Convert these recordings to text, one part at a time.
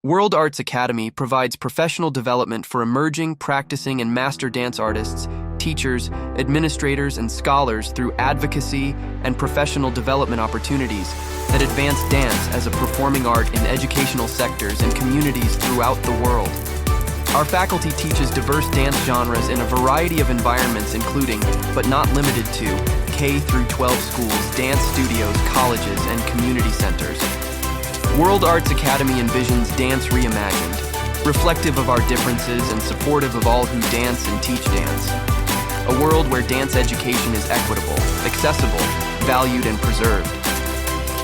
World Arts Academy provides professional development for emerging, practicing, and master dance artists, teachers, administrators, and scholars through advocacy and professional development opportunities that advance dance as a performing art in educational sectors and communities throughout the world. Our faculty teaches diverse dance genres in a variety of environments including, but not limited to, K through 12 schools, dance studios, colleges, and community centers. World Arts Academy envisions dance reimagined, reflective of our differences and supportive of all who dance and teach dance. A world where dance education is equitable, accessible, valued, and preserved.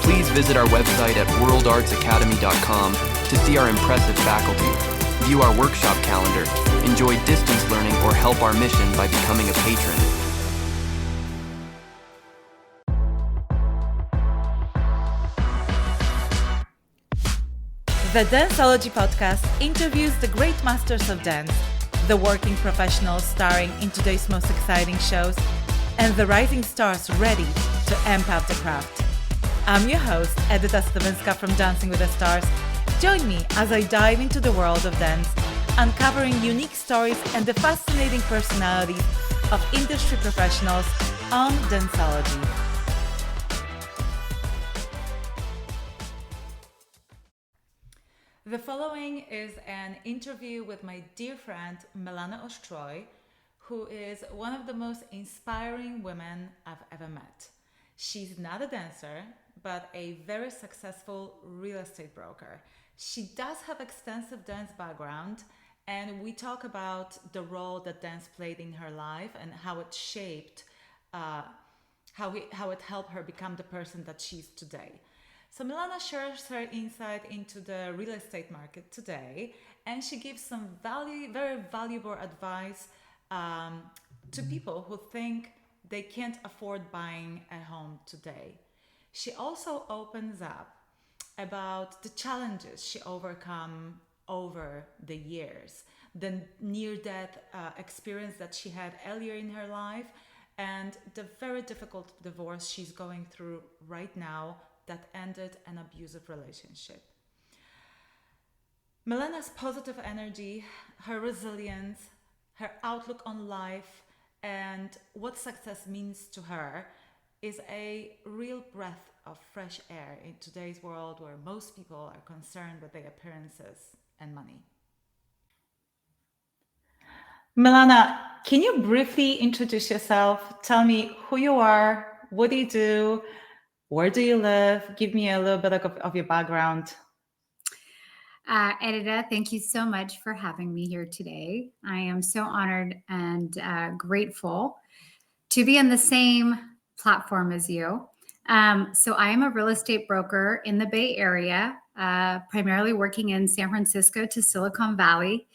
Please visit our website at worldartsacademy.com to see our impressive faculty, view our workshop calendar, enjoy distance learning, or help our mission by becoming a patron. The Danceology Podcast interviews the great masters of dance, the working professionals starring in today's most exciting shows, and the rising stars ready to amp up the craft. I'm your host, Edyta Sliwinska from Dancing with the Stars. Join me as I dive into the world of dance, uncovering unique stories and the fascinating personalities of industry professionals on Danceology. The following is an interview with my dear friend Milana Ostroy, who is one of the most inspiring women I've ever met. She's not a dancer, but a very successful real estate broker. She does have extensive dance background, and we talk about the role that dance played in her life and how it shaped, how it helped her become the person that she is today. So Milana shares her insight into the real estate market today, and she gives some very valuable advice to people who think they can't afford buying a home today. She also opens up about the challenges she overcome over the years, the near-death experience that she had earlier in her life, and the very difficult divorce she's going through right now that ended an abusive relationship. Milana's positive energy, her resilience, her outlook on life, and what success means to her is a real breath of fresh air in today's world where most people are concerned with their appearances and money. Milana, can you briefly introduce yourself? Tell me who you are, what do you do, where do you live? Give me a little bit of your background. Edyta, thank you so much for having me here today. I am so honored and grateful to be on the same platform as you. So I am a real estate broker in the Bay Area, primarily working in San Francisco to Silicon Valley.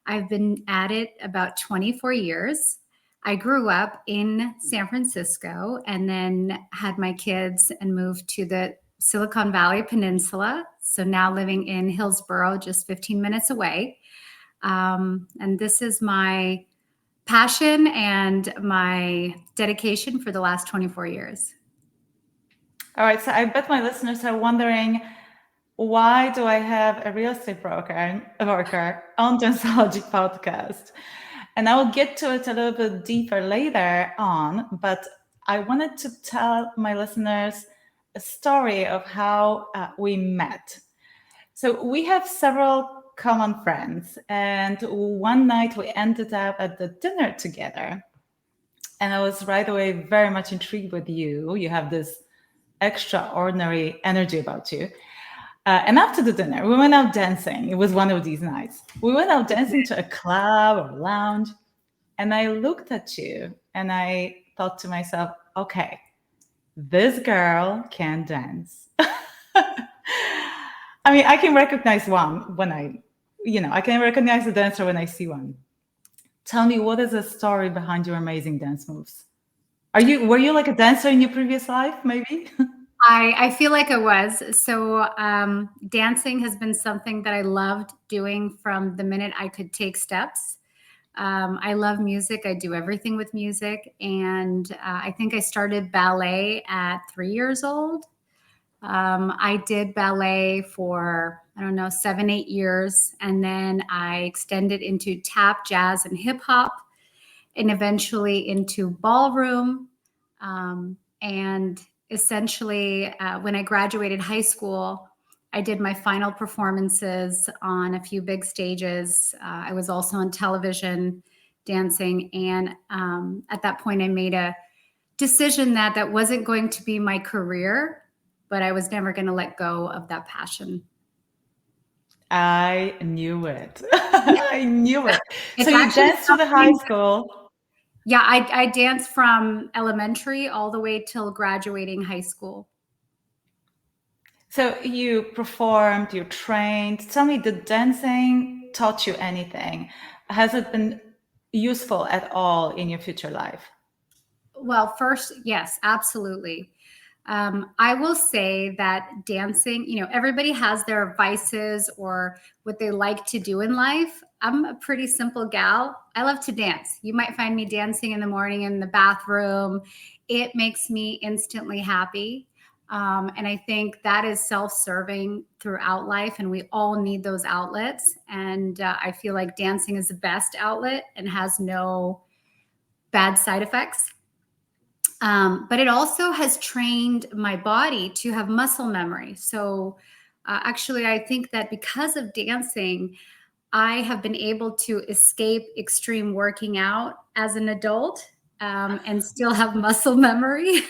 I've been at it about 24 years. I grew up in San Francisco and then had my kids and moved to the Silicon Valley Peninsula. So now living in Hillsborough, just 15 minutes away. And this is my passion and my dedication for the last 24 years. All right. So I bet my listeners are wondering, why do I have a real estate broker on Danceology Podcast? And I will get to it a little bit deeper later on, but I wanted to tell my listeners a story of how we met. So we have several common friends, and one night we ended up at the dinner together. And I was right away very much intrigued with you. You have this extraordinary energy about you. And after the dinner, we went out dancing. It was one of these nights. We went out dancing to a club or lounge. And I looked at you and I thought to myself, okay, this girl can dance. I mean, I can recognize one when I can recognize a dancer when I see one. Tell me, what is the story behind your amazing dance moves? Were you like a dancer in your previous life, maybe? I feel like I was. So dancing has been something that I loved doing from the minute I could take steps. I love music. I do everything with music. And I think I started ballet at 3 years old. I did ballet for, don't know, 7, 8 years. And then I extended into tap, jazz, and hip hop, and eventually into ballroom. And essentially, when I graduated high school, I did my final performances on a few big stages. I was also on television dancing. And at that point, I made a decision that wasn't going to be my career, but I was never going to let go of that passion. I knew it. I knew it. It's So you actually danced to the high school. Yeah, I danced from elementary all the way till graduating high school. So you performed, you trained. Tell me, did dancing taught you anything? Has it been useful at all in your future life? Well, first, yes, absolutely. I will say that dancing, everybody has their vices or what they like to do in life. I'm a pretty simple gal. I love to dance. You might find me dancing in the morning in the bathroom. It makes me instantly happy. And I think that is self-serving throughout life, and we all need those outlets. And I feel like dancing is the best outlet and has no bad side effects. But it also has trained my body to have muscle memory. So actually, I think that because of dancing, I have been able to escape extreme working out as an adult and still have muscle memory.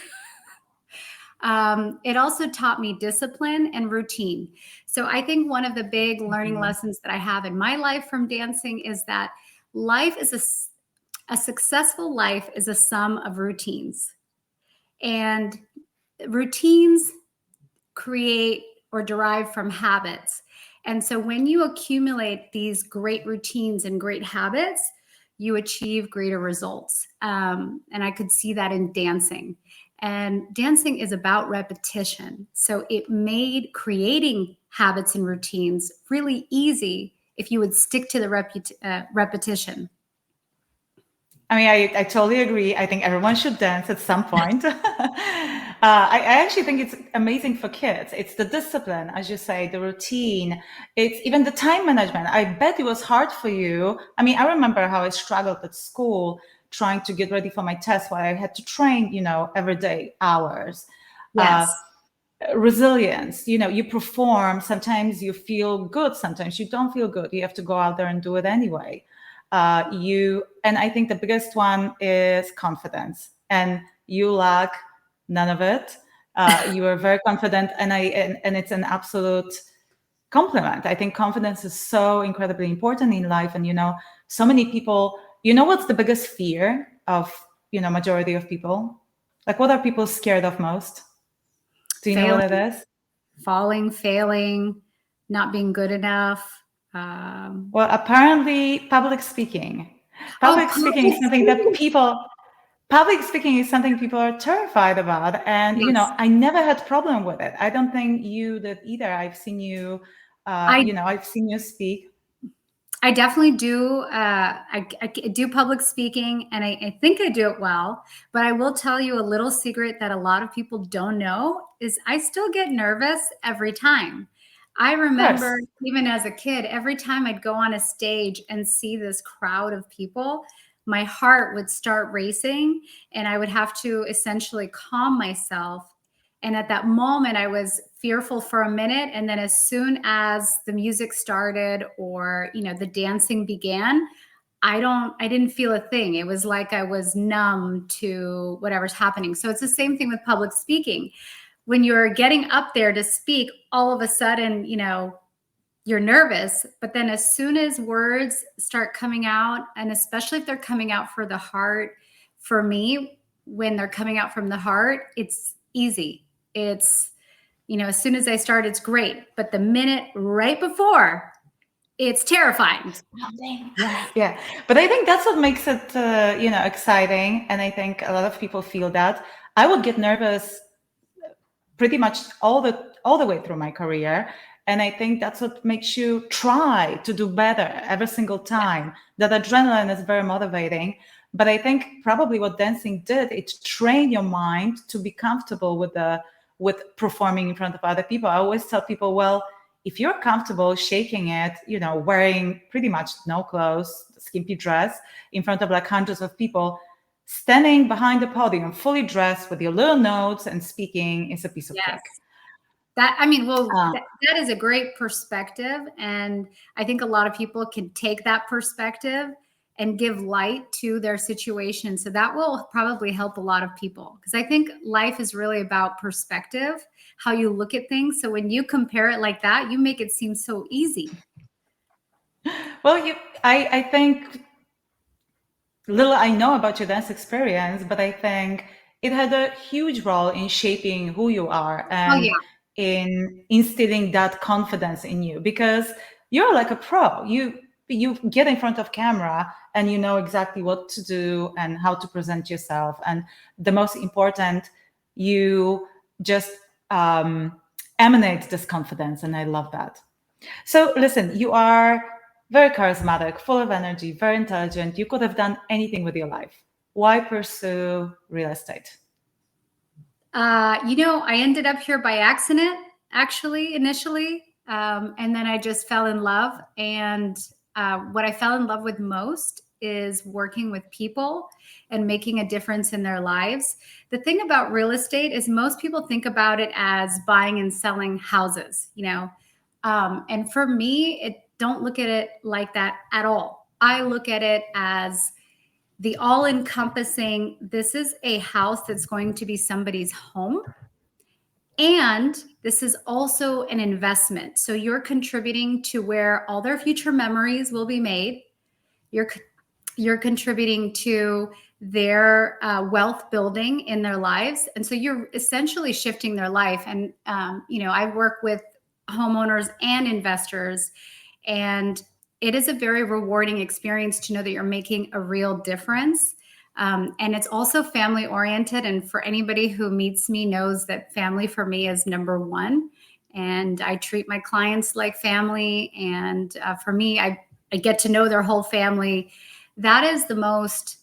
It also taught me discipline and routine. So I think one of the big learning lessons that I have in my life from dancing is that life is a successful life is a sum of routines. And routines create or derive from habits. And so when you accumulate these great routines and great habits, you achieve greater results. And I could see that in dancing. And dancing is about repetition. So it made creating habits and routines really easy if you would stick to the repetition. I mean, I totally agree. I think everyone should dance at some point. I actually think it's amazing for kids. It's the discipline, as you say, the routine. It's even the time management. I bet it was hard for you. I mean, I remember how I struggled at school trying to get ready for my test while I had to train, every day, hours. Yes. Resilience, you perform. Sometimes you feel good. Sometimes you don't feel good. You have to go out there and do it anyway. And I think the biggest one is confidence, and you lack none of it. You are very confident, and it's an absolute compliment. I think confidence is so incredibly important in life. And, so many people, what's the biggest fear of, majority of people? Like, what are people scared of most? Do you know what it is? Falling, failing, not being good enough. Well, apparently public speaking. Public speaking is something people are terrified about. And, Yes. I never had problem with it. I don't think you did either. I've seen you, I've seen you speak. I definitely do. I do public speaking, and I think I do it well. But I will tell you a little secret that a lot of people don't know is I still get nervous every time. I remember even as a kid, every time I'd go on a stage and see this crowd of people, my heart would start racing, and I would have to essentially calm myself. And at that moment, I was fearful for a minute. And then as soon as the music started or, the dancing began, I didn't feel a thing. It was like I was numb to whatever's happening. So it's the same thing with public speaking. When you're getting up there to speak, all of a sudden, you're nervous. But then as soon as words start coming out, and especially if they're coming out for the heart, for me, when they're coming out from the heart, it's easy. It's, as soon as I start, it's great. But the minute right before, it's terrifying. Yeah. But I think that's what makes it, exciting. And I think a lot of people feel that. I would get nervous pretty much all the way through my career. And I think that's what makes you try to do better every single time. That adrenaline is very motivating. But I think probably what dancing did, it trained your mind to be comfortable with performing in front of other people. I always tell people, well, if you're comfortable shaking it, wearing pretty much no clothes, skimpy dress in front of like hundreds of people, standing behind the podium, fully dressed with your little notes and speaking is a piece of Yes. cake. That is a great perspective. And I think a lot of people can take that perspective and give light to their situation. So that will probably help a lot of people, because I think life is really about perspective, how you look at things. So when you compare it like that, you make it seem so easy. Well, I think little I know about your dance experience, but I think it had a huge role in shaping who you are and in instilling that confidence in you, because you're like a pro. You get in front of camera and you know exactly what to do and how to present yourself. And the most important, you just emanate this confidence. And I love that. So listen, you are very charismatic, full of energy, very intelligent. You could have done anything with your life. Why pursue real estate? I ended up here by accident, actually, initially. And then I just fell in love. And what I fell in love with most is working with people and making a difference in their lives. The thing about real estate is most people think about it as buying and selling houses, and for me, don't look at it like that at all. I look at it as the all-encompassing, this is a house that's going to be somebody's home. And this is also an investment. So you're contributing to where all their future memories will be made. You're contributing to their wealth building in their lives. And so you're essentially shifting their life. And, I work with homeowners and investors, and it is a very rewarding experience to know that you're making a real difference. And it's also family oriented. And for anybody who meets me knows that family for me is number one. And I treat my clients like family. And for me, I get to know their whole family. That is the most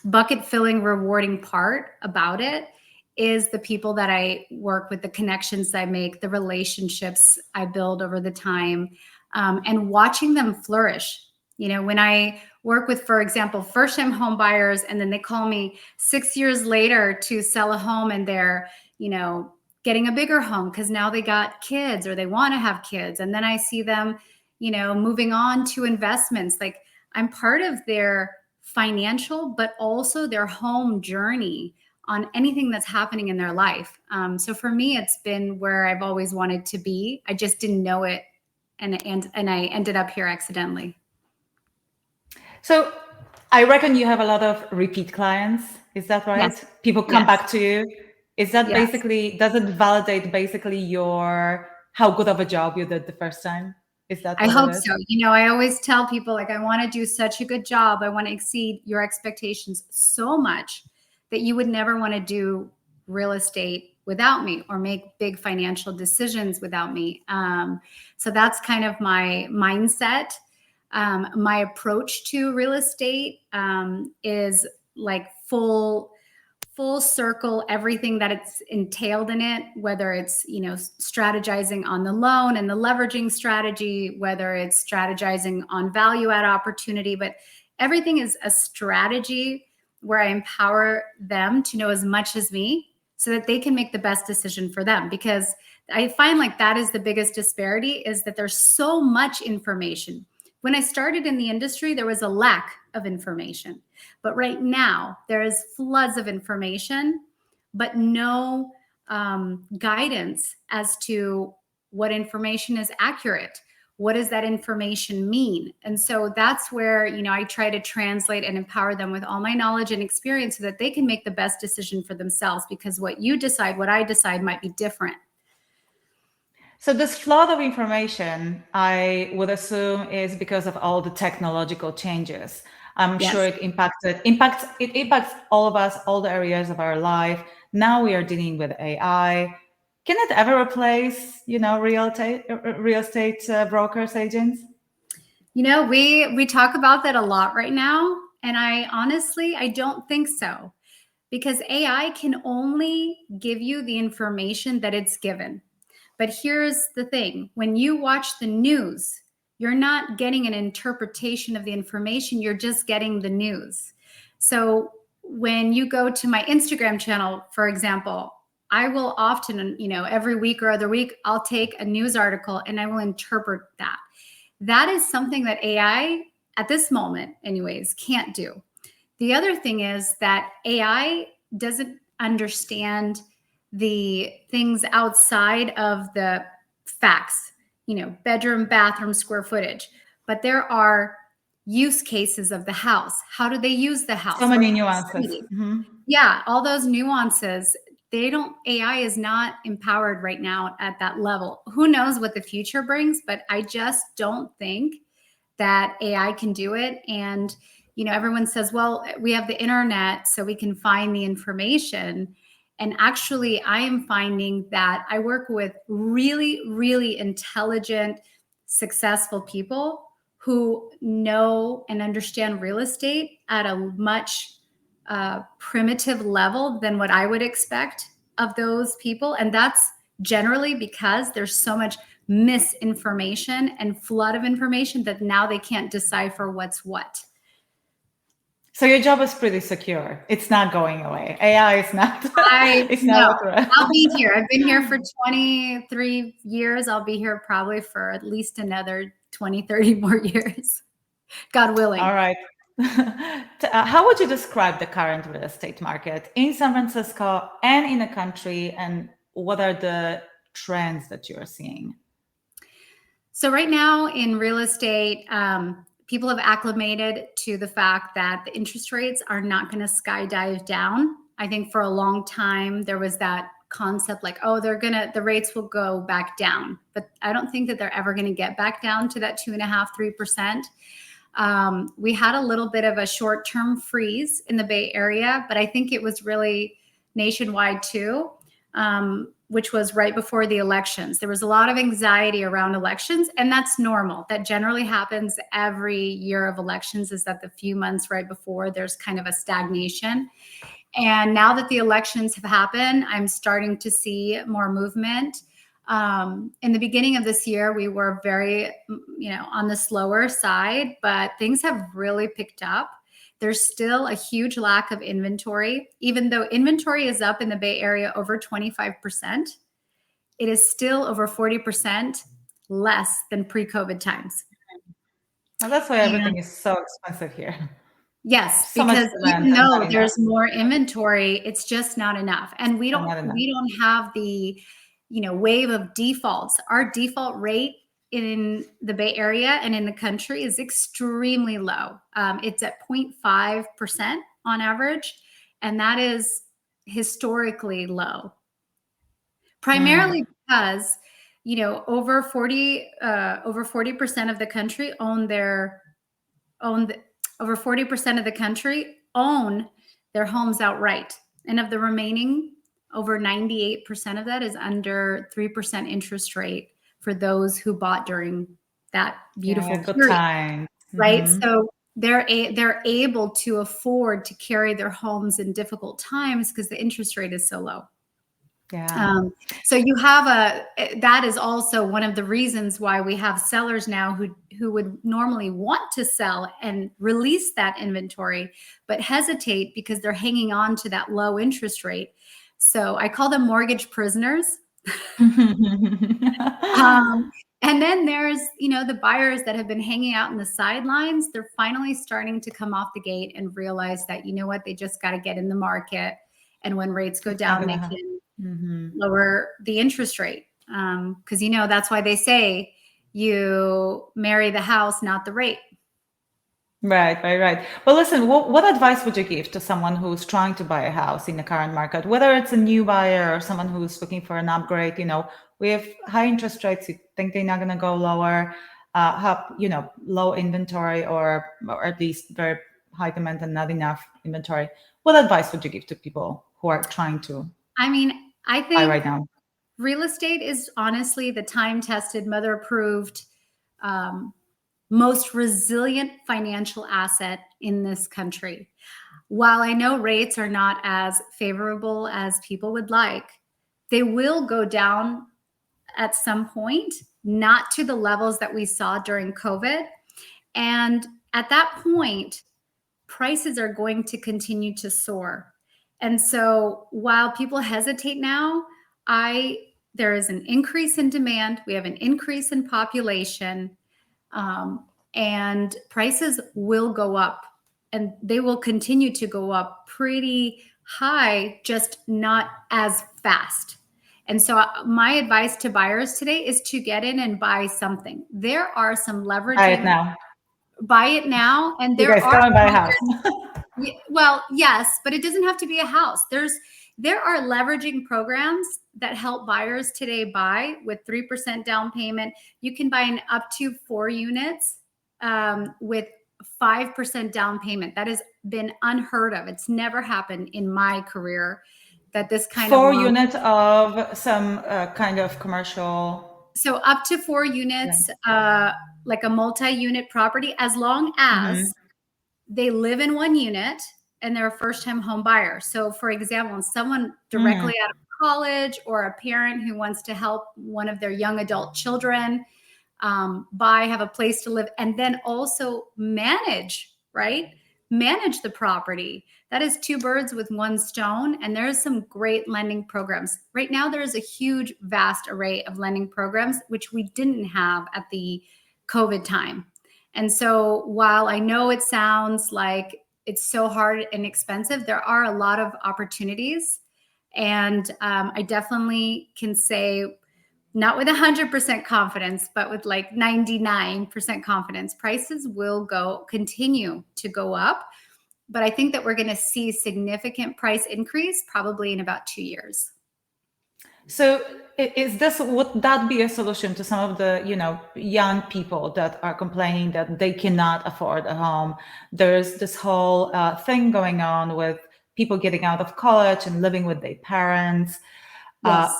bucket filling, rewarding part about it, is the people that I work with, the connections I make, the relationships I build over the time, and watching them flourish. When I work with, for example, first-time home buyers, and then they call me 6 years later to sell a home, and they're, getting a bigger home because now they got kids or they want to have kids. And then I see them, moving on to investments. Like, I'm part of their financial, but also their home journey on anything that's happening in their life. So for me, it's been where I've always wanted to be. I just didn't know it. And I ended up here accidentally. So I reckon you have a lot of repeat clients. Is that right? Yes. People come back to you. Is that Yes. basically, does it validate basically how good of a job you did the first time? Is that I hope so. I always tell people, like, I want to do such a good job. I want to exceed your expectations so much that you would never want to do real estate without me or make big financial decisions without me. So that's kind of my mindset. My approach to real estate is like full circle, everything that it's entailed in it, whether it's, strategizing on the loan and the leveraging strategy, whether it's strategizing on value add opportunity, but everything is a strategy where I empower them to know as much as me so that they can make the best decision for them. Because I find like that is the biggest disparity, is that there's so much information. When I started in the industry, there was a lack of information. But right now, there is floods of information, but no guidance as to what information is accurate. What does that information mean? And so that's where, I try to translate and empower them with all my knowledge and experience so that they can make the best decision for themselves, because what you decide, what I decide might be different. So this flood of information, I would assume, is because of all the technological changes. I'm sure it impacts all of us, all the areas of our life. Now we are dealing with AI. Can it ever replace, real estate brokers, agents? We talk about that a lot right now. And I don't think so, because AI can only give you the information that it's given. But here's the thing. When you watch the news, you're not getting an interpretation of the information. You're just getting the news. So when you go to my Instagram channel, for example, I will often, every week or other week, I'll take a news article and I will interpret that. That is something that AI, at this moment anyways, can't do. The other thing is that AI doesn't understand the things outside of the facts, bedroom, bathroom, square footage. But there are use cases of the house. How do they use the house? So many nuances. Mm-hmm. Yeah, all those nuances. AI is not empowered right now at that level. Who knows what the future brings, but I just don't think that AI can do it. And, everyone says, well, we have the internet, so we can find the information. And actually, I am finding that I work with really, really intelligent, successful people who know and understand real estate at a much primitive level than what I would expect of those people. And that's generally because there's so much misinformation and flood of information that now they can't decipher what's what. So your job is pretty secure. It's not going away. AI is not. I'll be here. I've been here for 23 years. I'll be here probably for at least another 20, 30 more years. God willing. All right. How would you describe the current real estate market in San Francisco and in the country, and what are the trends that you are seeing? So right now in real estate, people have acclimated to the fact that the interest rates are not going to skydive down. I think for a long time there was that concept like, oh, the rates will go back down, but I don't think that they're ever going to get back down to that 2.5-3%. We had a little bit of a short-term freeze in the Bay Area, but I think it was really nationwide too, which was right before the elections. There was a lot of anxiety around elections, and that's normal. That generally happens every year of elections, is that the few months right before there's kind of a stagnation. And now that the elections have happened, I'm starting to see more movement. In the beginning of this year, we were very, on the slower side, but things have really picked up. There's still a huge lack of inventory. Even though inventory is up in the Bay Area over 25%, it is still over 40% less than pre-COVID times. Well, that's why everything is so expensive here. Yes, because even though there's more inventory, it's just not enough. And we don't have the wave of defaults. Our default rate in the Bay Area and in the country is extremely low. It's at 0.5% on average, and that is historically low. Primarily because over 40% of the country over 40% of the country own their homes outright, and of the remaining, over 98% of that is under 3% interest rate for those who bought during that beautiful period, time. right? Mm-hmm. So they're able to afford to carry their homes in difficult times because the interest rate is so low. Yeah. So you have that is also one of the reasons why we have sellers now who would normally want to sell and release that inventory, but hesitate because they're hanging on to that low interest rate. So I call them mortgage prisoners. And then there's, the buyers that have been hanging out in the sidelines. They're finally starting to come off the gate and realize that, they just got to get in the market. And when rates go down, they can lower the interest rate. Because, that's why they say you marry the house, not the rate. Right. Well, listen, what advice would you give to someone who's trying to buy a house in the current market, whether it's a new buyer or someone who's looking for an upgrade? We have high interest rates. You think they're not going to go lower, have, low inventory or at least very high demand and not enough inventory. What advice would you give to people who are trying to I think buy right now? Real estate is honestly the time-tested, mother-approved, most resilient financial asset in this country. While I know rates are not as favorable as people would like, they will go down at some point, not to the levels that we saw during COVID. And at that point, prices are going to continue to soar. And so while people hesitate now, there is an increase in demand. We have an increase in population, and prices will go up, and they will continue to go up pretty high, just not as fast. And so my advice to buyers today is to get in and buy something. There are some leveraging. Buy it now. And there are going buy a house. Well, yes, but it doesn't have to be a house. There are leveraging programs that help buyers today buy with 3% down payment. You can buy an up to 4 units with 5% down payment. That has been unheard of. It's never happened in my career that this kind of 4 units of some kind of commercial. So up to 4 units, like a multi-unit property, as long as they live in 1 unit and they're a first-time home buyer. So for example, someone directly out of college or a parent who wants to help one of their young adult children have a place to live, and then also manage the property. That is 2 birds with 1 stone. And there's some great lending programs. Right now, there's a huge, vast array of lending programs, which we didn't have at the COVID time. And so while I know it sounds like it's so hard and expensive, there are a lot of opportunities. And I definitely can say, not with 100% confidence, but with like 99% confidence, prices will continue to go up. But I think that we're going to see significant price increase probably in about 2 years. So would that be a solution to some of the, young people that are complaining that they cannot afford a home? There's this whole thing going on with people getting out of college and living with their parents. Yes.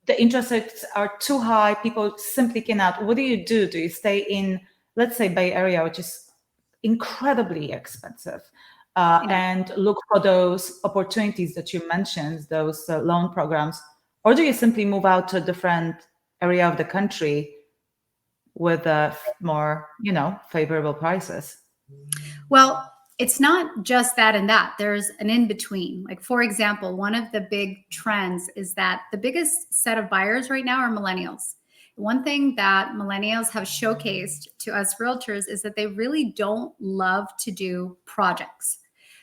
The interest rates are too high. People simply cannot. What do you do? Do you stay in, let's say, Bay Area, which is incredibly expensive, and look for those opportunities that you mentioned, those loan programs? Or do you simply move out to a different area of the country with more, favorable prices? Well, it's not just that and that. There's an in-between. Like, for example, one of the big trends is that the biggest set of buyers right now are millennials. One thing that millennials have showcased to us realtors is that they really don't love to do projects.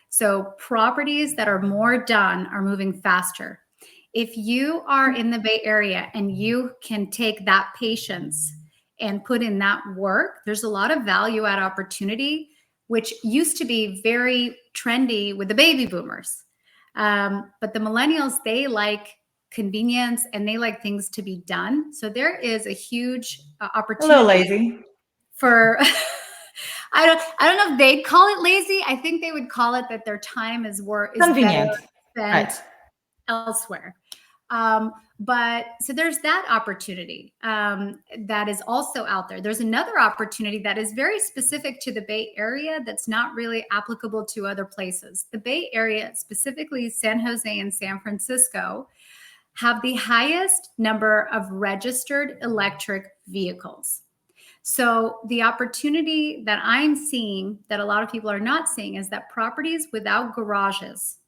So properties that are more done are moving faster. If you are in the Bay Area and you can take that patience and put in that work, there's a lot of value add opportunity, which used to be very trendy with the baby boomers. But the millennials, they like convenience and they like things to be done. So there is a huge opportunity. A little lazy. For I don't know if they'd call it lazy. I think they would call it that their time is convenient, better spent elsewhere. But so there's that opportunity that is also out there. There's another opportunity that is very specific to the Bay Area that's not really applicable to other places. The Bay Area, specifically San Jose and San Francisco, have the highest number of registered electric vehicles. So the opportunity that I'm seeing that a lot of people are not seeing is that properties without garages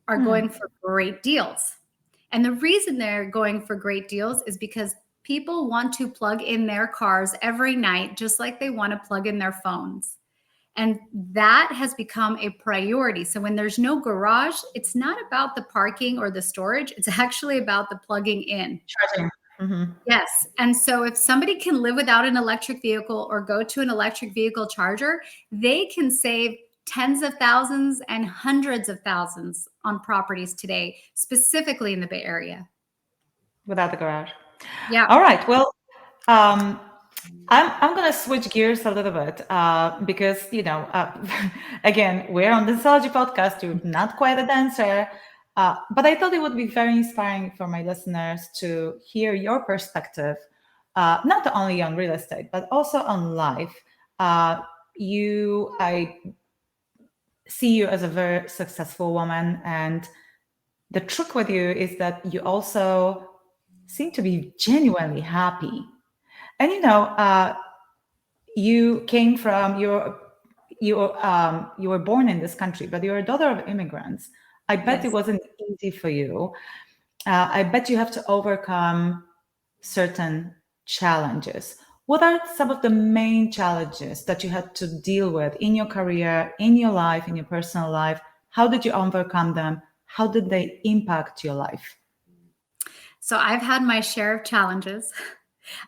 are going for great deals. And the reason they're going for great deals is because people want to plug in their cars every night, just like they want to plug in their phones. And that has become a priority. So when there's no garage, it's not about the parking or the storage. It's actually about the plugging in. Charging. Mm-hmm. Yes. And so if somebody can live without an electric vehicle or go to an electric vehicle charger, they can save tens of thousands and hundreds of thousands on properties today, specifically in the Bay Area. Without the garage. Yeah. All right. Well, I'm going to switch gears a little bit because, again, we're on the Danceology Podcast. You're not quite a dancer, but I thought it would be very inspiring for my listeners to hear your perspective, not only on real estate, but also on life. I see you as a very successful woman, and the trick with you is that you also seem to be genuinely happy. And you came from you were born in this country, but you're a daughter of immigrants. I bet it Yes. wasn't easy for you. I bet you have to overcome certain challenges. What are some of the main challenges that you had to deal with in your career, in your life, in your personal life? How did you overcome them? How did they impact your life? So I've had my share of challenges.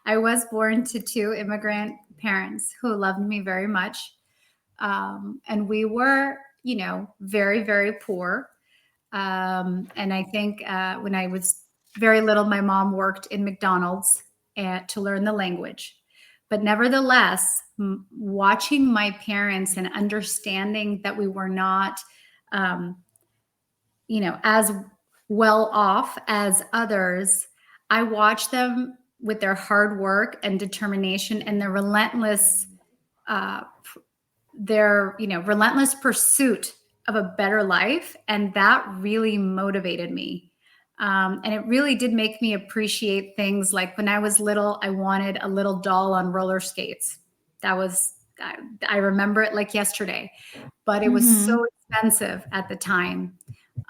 I was born to two immigrant parents who loved me very much. And we were, very, very poor. And I think when I was very little, my mom worked in McDonald's to learn the language. But nevertheless, watching my parents and understanding that we were not, as well off as others, I watched them with their hard work and determination and their relentless pursuit of a better life. And that really motivated me. And it really did make me appreciate things like when I was little, I wanted a little doll on roller skates. I remember it like yesterday, but it was so expensive at the time.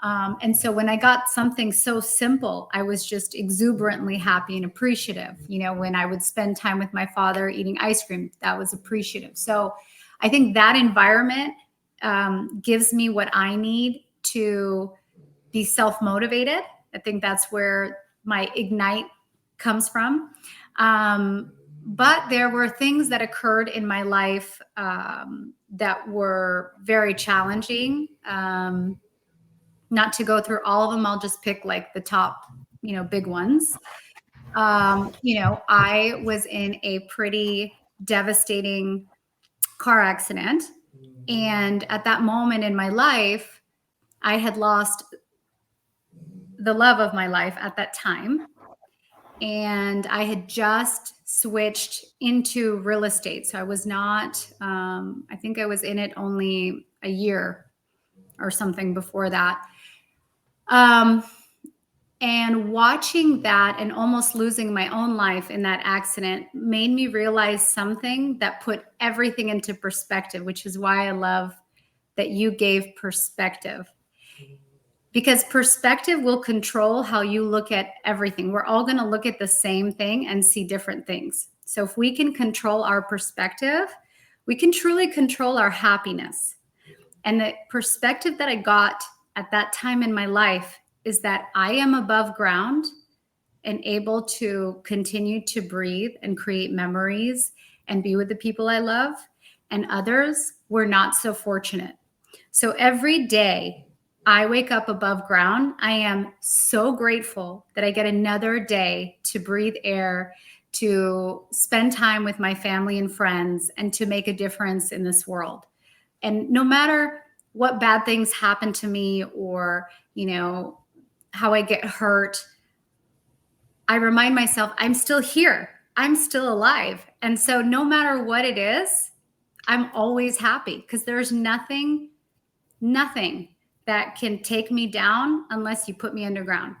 And so when I got something so simple, I was just exuberantly happy and appreciative. When I would spend time with my father eating ice cream, that was appreciative. So I think that environment gives me what I need to be self-motivated. I think that's where my ignite comes from. But there were things that occurred in my life that were very challenging. Not to go through all of them, I'll just pick like the top, big ones. I was in a pretty devastating car accident. And at that moment in my life, I had lost the love of my life at that time. And I had just switched into real estate. So I was not, I think I was in it only a year or something before that. And watching that and almost losing my own life in that accident made me realize something that put everything into perspective, which is why I love that you gave perspective. Because perspective will control how you look at everything. We're all going to look at the same thing and see different things. So if we can control our perspective, we can truly control our happiness. And the perspective that I got at that time in my life is that I am above ground and able to continue to breathe and create memories and be with the people I love, and others were not so fortunate. So every day I wake up above ground, I am so grateful that I get another day to breathe air, to spend time with my family and friends, and to make a difference in this world. And no matter what bad things happen to me or, how I get hurt, I remind myself I'm still here. I'm still alive. And so no matter what it is, I'm always happy because there's nothing that can take me down unless you put me underground.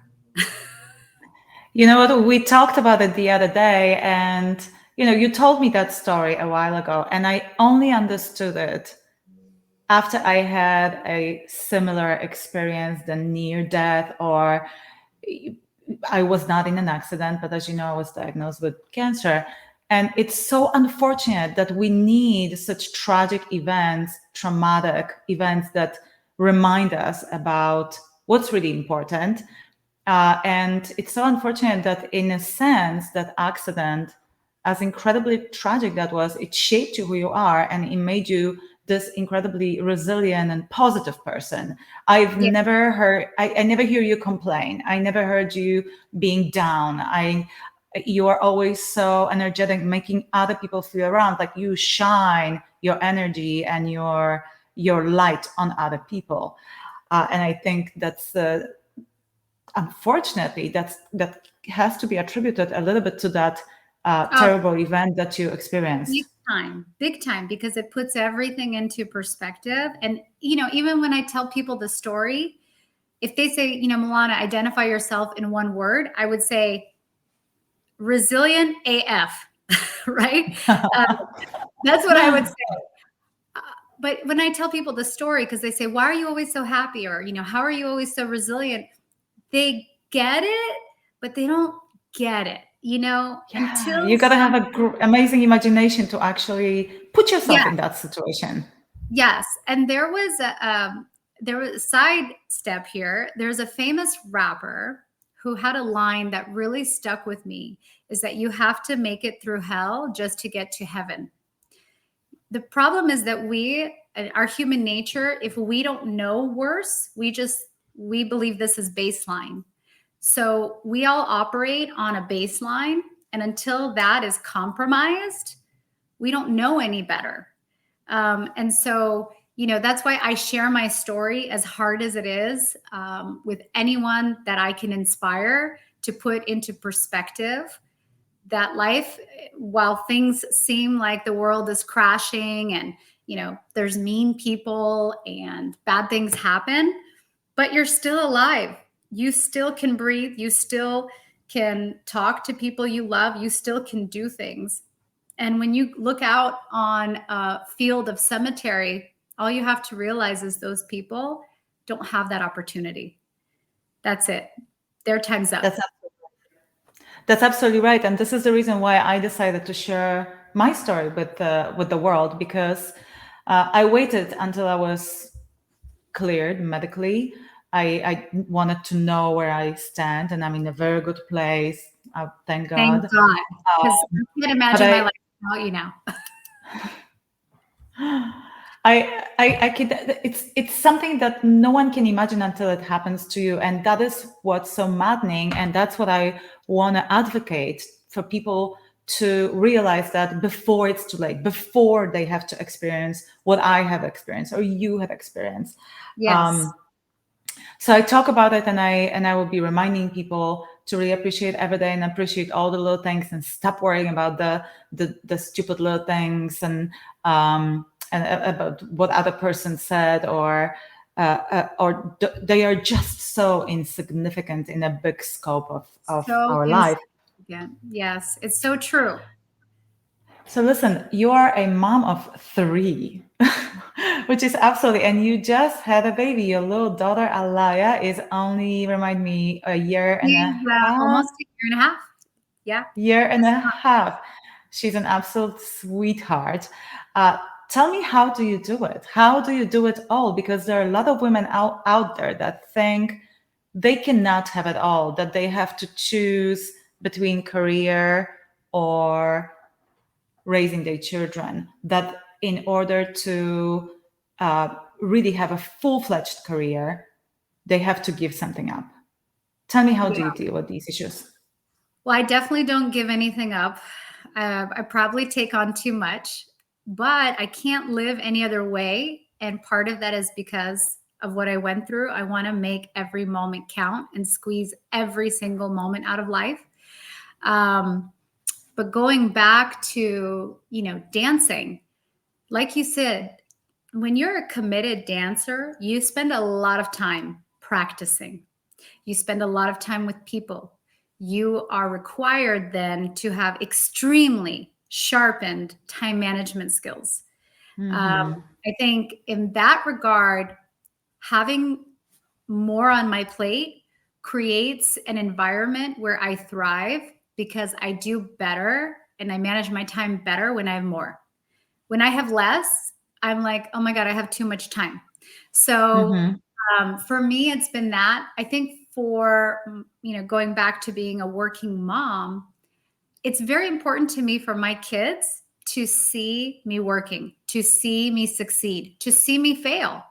You know what? We talked about it the other day, and you told me that story a while ago, and I only understood it after I had a similar experience, the near death, or I was not in an accident, but as you know, I was diagnosed with cancer. And it's so unfortunate that we need such tragic events, traumatic events that remind us about what's really important. And it's so unfortunate that in a sense, that accident, as incredibly tragic that was, it shaped you who you are, and it made you this incredibly resilient and positive person. I've never heard, I never hear you complain. I never heard you being down. You are always so energetic, making other people feel around, like you shine your energy and your light on other people. And I think that's, unfortunately, that has to be attributed a little bit to that terrible event that you experienced. Big time, because it puts everything into perspective. And, even when I tell people the story, if they say, Milana, identify yourself in one word, I would say resilient AF, right? That's what I would say. But when I tell people the story, because they say, why are you always so happy? Or, how are you always so resilient? They get it, but they don't get it, until you got to have an amazing imagination to actually put yourself in that situation. Yes. And there was a side step here. There's a famous rapper who had a line that really stuck with me, is that you have to make it through hell just to get to heaven. The problem is that our human nature, if we don't know worse, we believe this is baseline. So we all operate on a baseline, and until that is compromised, we don't know any better. And so, that's why I share my story, as hard as it is, with anyone that I can inspire to put into perspective that life, while things seem like the world is crashing and, there's mean people and bad things happen, but you're still alive. You still can breathe. You still can talk to people you love. You still can do things. And when you look out on a field of cemetery, all you have to realize is those people don't have that opportunity. That's it. Their time's up. That's absolutely right. And this is the reason why I decided to share my story with the world, because I waited until I was cleared medically. I wanted to know where I stand, and I'm in a very good place. Thank God. Thank God. Because I can't imagine my life without you now. I can. It's something that no one can imagine until it happens to you, and that is what's so maddening. And that's what I want to advocate for people to realize, that before it's too late, before they have to experience what I have experienced or you have experienced. Yes. So I talk about it, and I will be reminding people to really appreciate every day and appreciate all the little things, and stop worrying about the stupid little things and about what other person said, or they are just so insignificant in a big scope of our life. Yeah. Yes, it's so true. So listen, you are a mom of 3, which is absolutely, and you just had a baby. Your little daughter Alaya is only, remind me, a year and a half. Almost a year and a half. Yeah. Year and a half. She's an absolute sweetheart. Tell me, how do you do it? How do you do it all? Because there are a lot of women out there that think they cannot have it all, that they have to choose between career or raising their children, that in order to really have a full-fledged career, they have to give something up. Tell me, how do you deal with these issues? Well, I definitely don't give anything up. I probably take on too much, but I can't live any other way. And part of that is because of what I went through. I want to make every moment count and squeeze every single moment out of life. But going back to, dancing, like you said, when you're a committed dancer, you spend a lot of time practicing. You spend a lot of time with people. You are required then to have extremely sharpened time management skills. I think in that regard, having more on my plate creates an environment where I thrive, because I do better and I manage my time better when I have more. When I have less, I'm like, oh my God, I have too much time. So for me, it's been that. I think for, going back to being a working mom, it's very important to me for my kids to see me working, to see me succeed, to see me fail.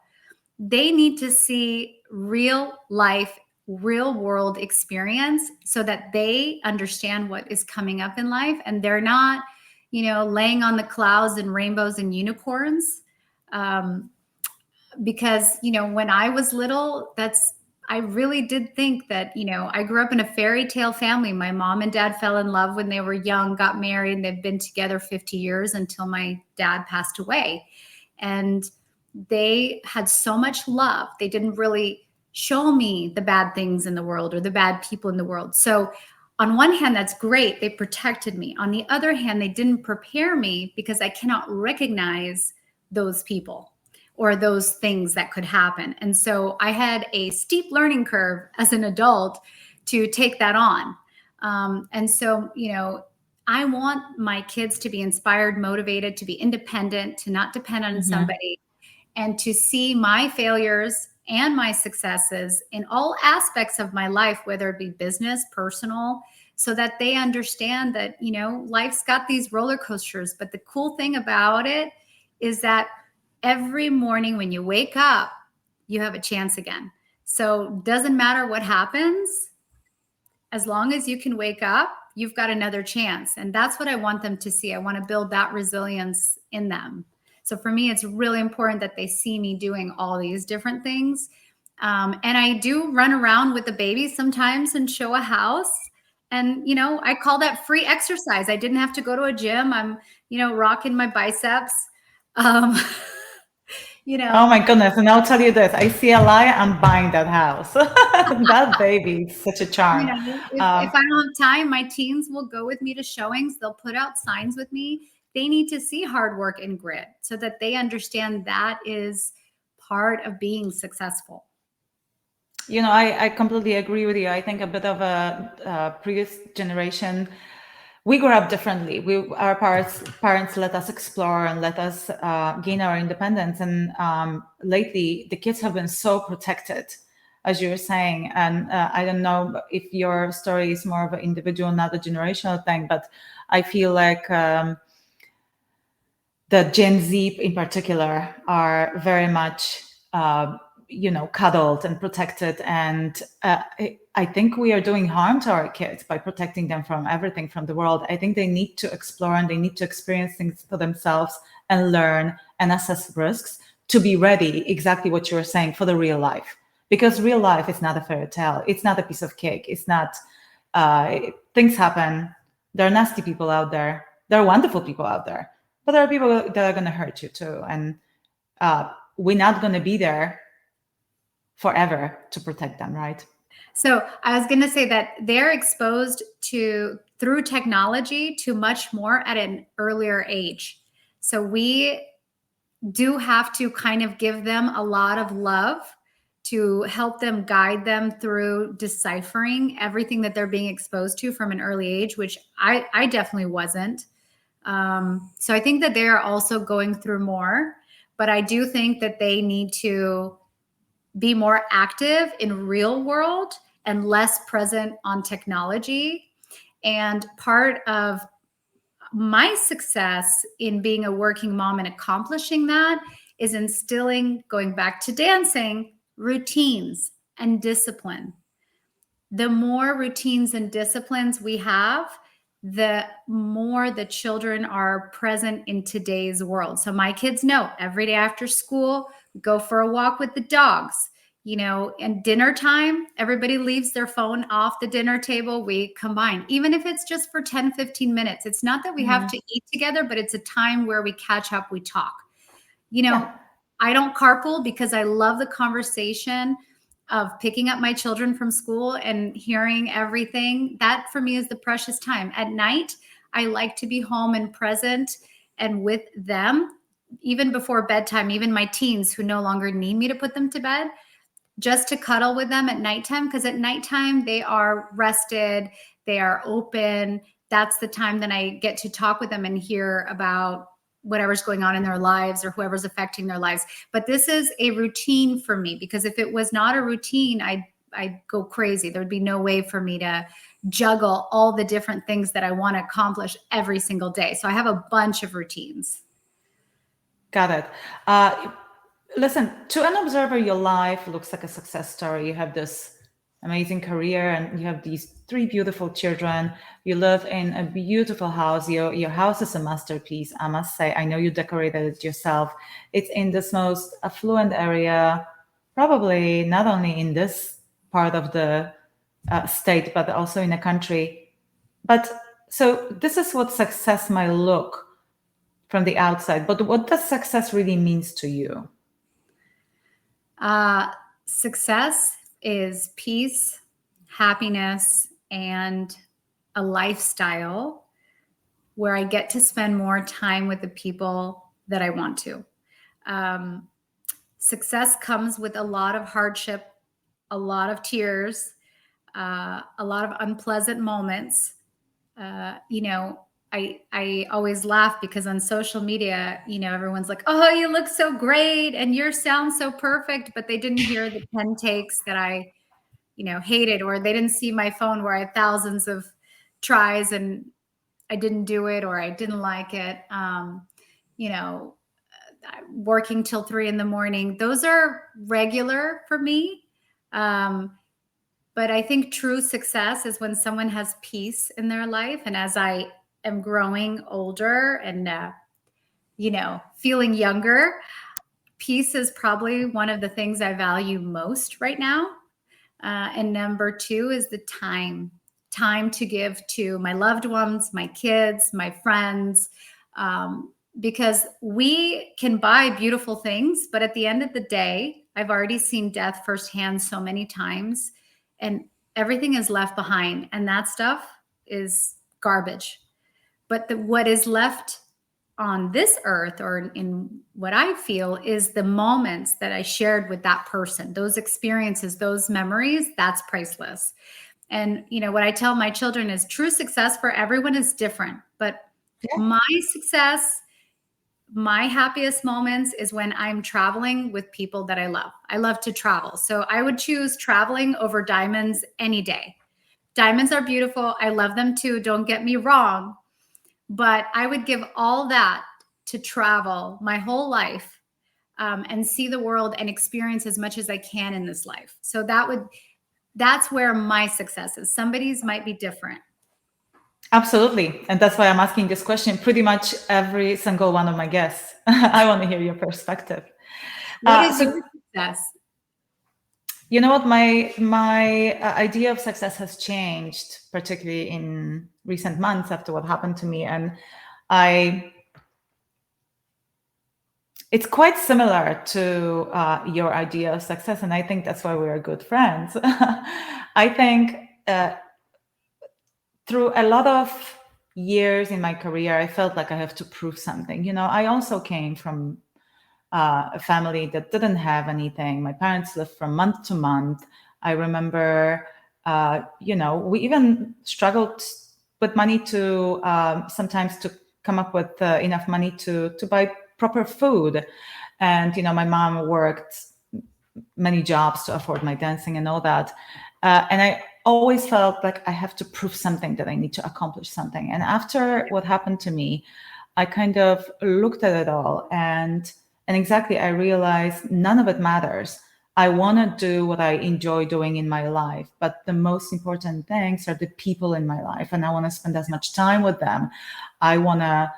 They need to see real life, real world experience, so that they understand what is coming up in life, and they're not, laying on the clouds and rainbows and unicorns. Because, when I was little, I really did think that, I grew up in a fairy tale family. My mom and dad fell in love when they were young, got married, and they've been together 50 years until my dad passed away. And they had so much love. They didn't really show me the bad things in the world or the bad people in the world. So on one hand, that's great. They protected me. On the other hand, they didn't prepare me because I cannot recognize those people or those things that could happen. And so I had a steep learning curve as an adult to take that on. And so, I want my kids to be inspired, motivated, to be independent, to not depend on somebody, and to see my failures and my successes in all aspects of my life, whether it be business, personal, so that they understand that, life's got these roller coasters. But the cool thing about it is that every morning when you wake up, you have a chance again. So doesn't matter what happens, as long as you can wake up, you've got another chance. And that's what I want them to see. I want to build that resilience in them. So for me, it's really important that they see me doing all these different things. And I do run around with the baby sometimes and show a house. And, I call that free exercise. I didn't have to go to a gym. I'm, rocking my biceps. Oh my goodness. And I'll tell you this, I see Alaya, I'm buying that house. That baby is such a charm. If I don't have time, my teens will go with me to showings. They'll put out signs with me. They need to see hard work and grit so that they understand that is part of being successful. I completely agree with you. I think a bit of a previous generation, we grew up differently. Our parents let us explore and let us gain our independence. And lately, the kids have been so protected, as you were saying. And I don't know if your story is more of an individual, not a generational thing, but I feel like the Gen Z in particular are very much cuddled and protected. And I think we are doing harm to our kids by protecting them from everything from the world. I think they need to explore and they need to experience things for themselves and learn and assess risks to be ready, exactly what you were saying, for the real life. Because real life is not a fairy tale. It's not a piece of cake. It's not, things happen. There are nasty people out there. There are wonderful people out there. But there are people that are going to hurt you too. And we're not going to be there forever to protect them, right? So I was going to say that they're exposed through technology to much more at an earlier age. So we do have to kind of give them a lot of love to help them, guide them through deciphering everything that they're being exposed to from an early age, which I definitely wasn't. So I think that they're also going through more, but I do think that they need to be more active in real world and less present on technology. And part of my success in being a working mom and accomplishing that is instilling, going back to dancing, routines and discipline. The more routines and disciplines we have, the more the children are present in today's world. So my kids know every day after school, we go for a walk with the dogs, and dinner time, everybody leaves their phone off the dinner table. We combine, even if it's just for 10, 15 minutes. It's not that we have to eat together, but it's a time where we catch up, we talk. I don't carpool because I love the conversation of picking up my children from school and hearing everything. That for me is the precious time. At night, I like to be home and present and with them, even before bedtime, even my teens who no longer need me to put them to bed, just to cuddle with them at nighttime. Because at nighttime, they are rested, they are open. That's the time that I get to talk with them and hear about whatever's going on in their lives or whoever's affecting their lives. But this is a routine for me, because if it was not a routine, I'd go crazy. There would be no way for me to juggle all the different things that I want to accomplish every single day. So I have a bunch of routines. Got it. Listen, to an observer, your life looks like a success story. You have this amazing career and you have these 3 beautiful children. You live in a beautiful house. Your house is a masterpiece, I must say. I know you decorated it yourself. It's in this most affluent area, probably not only in this part of the state, but also in the country. But so this is what success might look from the outside. But what does success really means to you? Success is peace, happiness, and a lifestyle where I get to spend more time with the people that I want to. Success comes with a lot of hardship, a lot of tears, a lot of unpleasant moments. I always laugh because on social media, everyone's like, oh, you look so great and your sound so perfect, but they didn't hear the 10 takes that I, hated, or they didn't see my phone where I had thousands of tries and I didn't do it, or I didn't like it. Working till 3 a.m. Those are regular for me. But I think true success is when someone has peace in their life. And as I am growing older and, feeling younger, peace is probably one of the things I value most right now. And number 2 is the time to give to my loved ones, my kids, my friends, because we can buy beautiful things, but at the end of the day, I've already seen death firsthand so many times, and everything is left behind, and that stuff is garbage. But what is left on this earth, or in what I feel, is the moments that I shared with that person, those experiences, those memories. That's priceless. And what I tell my children is true success for everyone is different, but my success, my happiest moments is when I'm traveling with people that I love. I love to travel. So I would choose traveling over diamonds any day. Diamonds are beautiful. I love them too. Don't get me wrong. But I would give all that to travel my whole life and see the world and experience as much as I can in this life. So that's where my success is. Somebody's might be different. Absolutely. And that's why I'm asking this question pretty much every single one of my guests. I want to hear your perspective. What is your success? You know what? My idea of success has changed, particularly in recent months after what happened to me. And it's quite similar to your idea of success. And I think that's why we are good friends. I think through a lot of years in my career, I felt like I have to prove something. I also came from a family that didn't have anything. My parents lived from month to month. I remember, we even struggled with money to sometimes to come up with enough money to buy proper food. And, my mom worked many jobs to afford my dancing and all that. And I always felt like I have to prove something, that I need to accomplish something. And after what happened to me, I kind of looked at it all and exactly, I realized none of it matters. I want to do what I enjoy doing in my life, but the most important things are the people in my life, and I want to spend as much time with them. I want to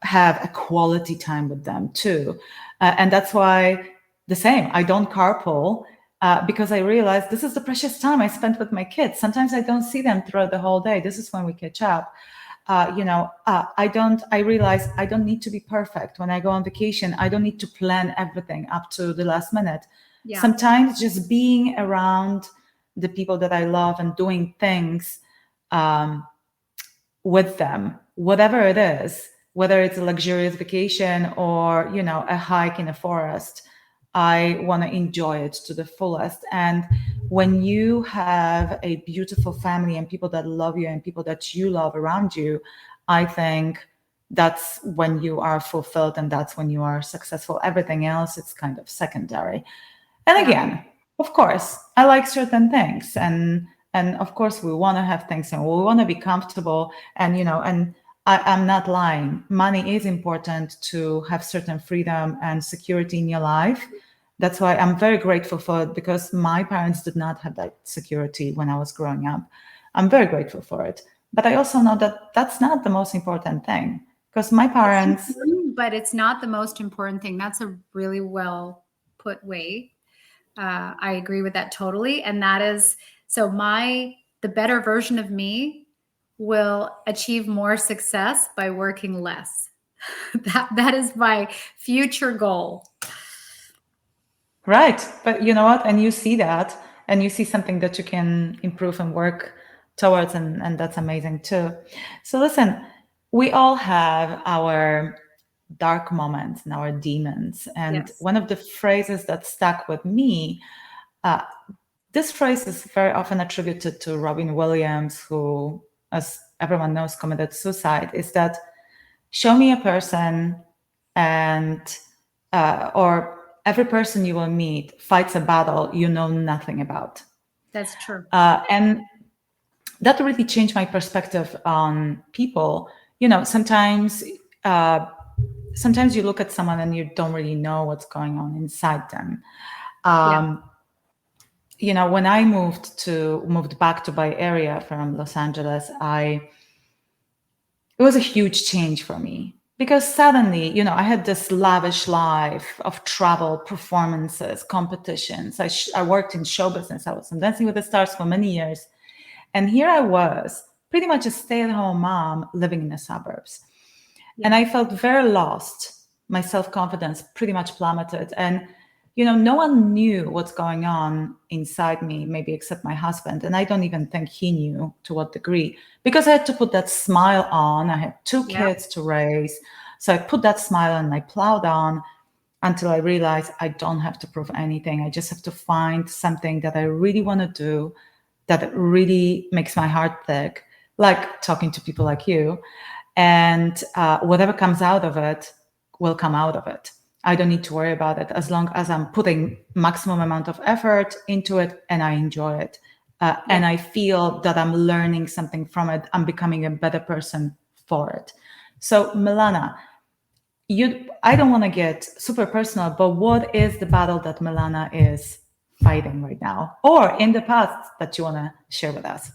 have a quality time with them too. And that's why I don't carpool because I realized this is the precious time I spent with my kids. Sometimes I don't see them throughout the whole day. This is when we catch up. I realize I don't need to be perfect. When I go on vacation, I don't need to plan everything up to the last minute. Yeah. Sometimes just being around the people that I love and doing things with them, whatever it is, whether it's a luxurious vacation or, a hike in a forest, I want to enjoy it to the fullest. And when you have a beautiful family and people that love you and people that you love around you, I think that's when you are fulfilled and that's when you are successful. Everything else, it's kind of secondary. And again, of course, I like certain things. And of course, we want to have things and we want to be comfortable. And, and I'm not lying. Money is important to have certain freedom and security in your life. That's why I'm very grateful for it, because my parents did not have that security when I was growing up. I'm very grateful for it. But I also know that that's not the most important thing, because my parents... But it's not the most important thing. That's a really well put way. I agree with that totally. And that is, so the better version of me will achieve more success by working less. That is my future goal. Right. But you know what? And you see that, and you see something that you can improve and work towards, and that's amazing too. So listen, we all have our dark moments and our demons. And Yes. one of the phrases that stuck with me, uh, this phrase is very often attributed to Robin Williams, who, as everyone knows, committed suicide, is that show me a person and or every person you will meet fights a battle you know nothing about. That's true. And that really changed my perspective on people. Sometimes you look at someone and you don't really know what's going on inside them. Yeah. When I moved back to Bay Area from Los Angeles, it was a huge change for me because suddenly, I had this lavish life of travel, performances, competitions. I worked in show business. I was on Dancing with the Stars for many years. And here I was, pretty much a stay-at-home mom living in the suburbs. And I felt very lost. My self-confidence pretty much plummeted. And, no one knew what's going on inside me, maybe except my husband. And I don't even think he knew to what degree, because I had to put that smile on. I had two kids to raise. So I put that smile on and I plowed on until I realized I don't have to prove anything. I just have to find something that I really want to do, that really makes my heart thick, like talking to people like you. And whatever comes out of it will come out of it. I don't need to worry about it as long as I'm putting maximum amount of effort into it and I enjoy it. And I feel that I'm learning something from it. I'm becoming a better person for it. So Milana, I don't want to get super personal, but what is the battle that Milana is fighting right now, or in the past, that you want to share with us?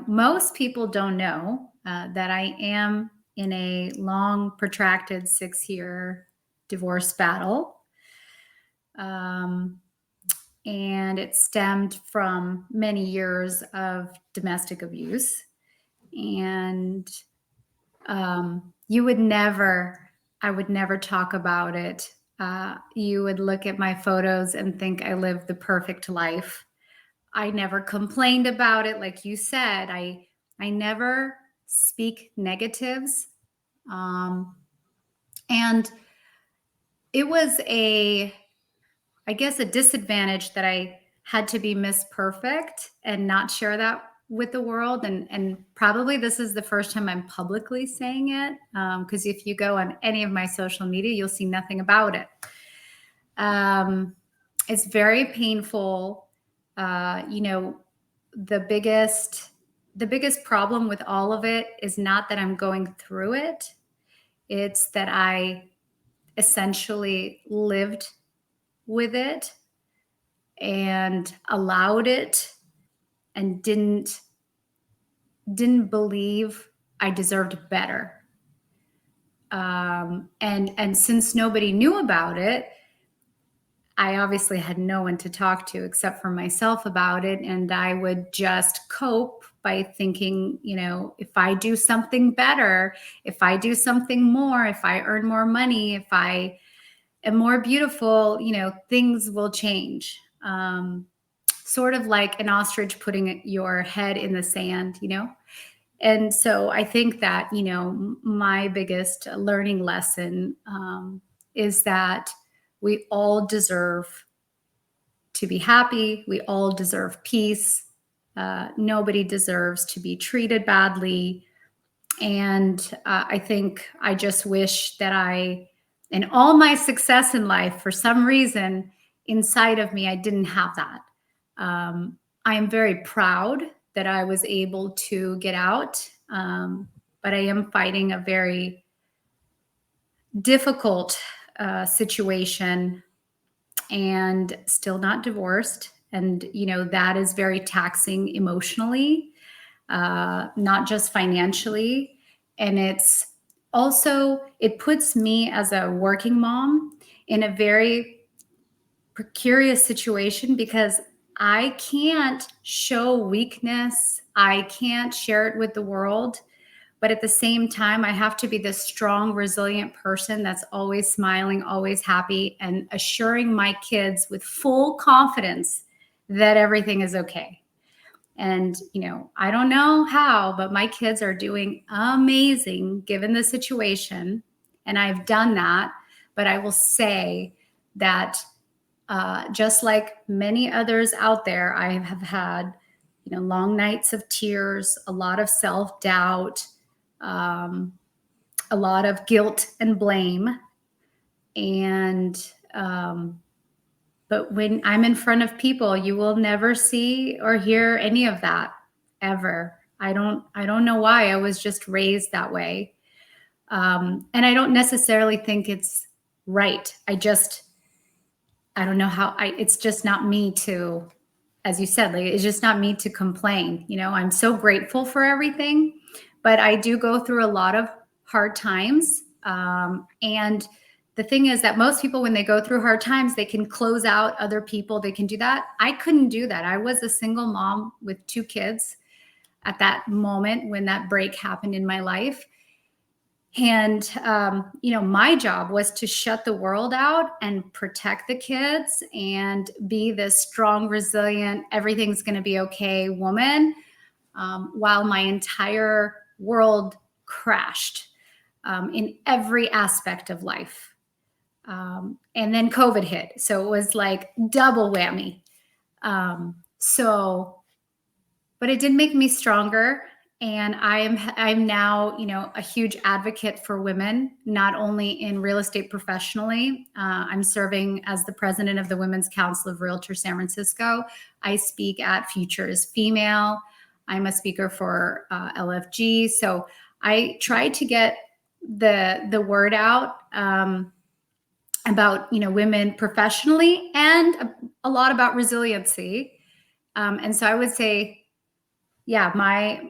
Most people don't know that I am in a long, protracted 6-year divorce battle. And it stemmed from many years of domestic abuse. And I would never talk about it. You would look at my photos and think I lived the perfect life. I never complained about it. Like you said, I never speak negatives. And it was a disadvantage that I had to be Miss Perfect and not share that with the world. And probably this is the first time I'm publicly saying it. Because if you go on any of my social media, you'll see nothing about it. It's very painful. The biggest problem with all of it is not that I'm going through it. It's that I essentially lived with it and allowed it and didn't believe I deserved better. And since nobody knew about it, I obviously had no one to talk to except for myself about it. And I would just cope by thinking, if I do something better, if I do something more, if I earn more money, if I am more beautiful, things will change. Sort of like an ostrich putting your head in the sand, And so I think that, my biggest learning lesson is that we all deserve to be happy. We all deserve peace. Nobody deserves to be treated badly. And I think I just wish that in all my success in life, for some reason inside of me, I didn't have that. I am very proud that I was able to get out. But I am fighting a very difficult situation and still not divorced. And, that is very taxing emotionally, not just financially. And it puts me as a working mom in a very precarious situation because I can't show weakness. I can't share it with the world. But at the same time, I have to be this strong, resilient person that's always smiling, always happy, and assuring my kids with full confidence that everything is okay. And, I don't know how, but my kids are doing amazing given the situation. And I've done that. But I will say that just like many others out there, I have had, long nights of tears, a lot of self-doubt, a lot of guilt and blame. And, but when I'm in front of people, you will never see or hear any of that ever. I don't know why. I was just raised that way. And I don't necessarily think it's right. I don't know how it's just not me to, as you said, like, it's just not me to complain. I'm so grateful for everything, but I do go through a lot of hard times. And the thing is that most people, when they go through hard times, they can close out other people. They can do that. I couldn't do that. I was a single mom with 2 kids at that moment when that break happened in my life. And, my job was to shut the world out and protect the kids and be this strong, resilient, everything's going to be okay woman, while my entire world crashed in every aspect of life. And then COVID hit. So it was like double whammy. But it did make me stronger. And I'm now, a huge advocate for women, not only in real estate professionally. I'm serving as the president of the Women's Council of Realtors San Francisco. I speak at Future is Female. I'm a speaker for LFG. So I try to get the word out about, women professionally, and a lot about resiliency. And so I would say, yeah,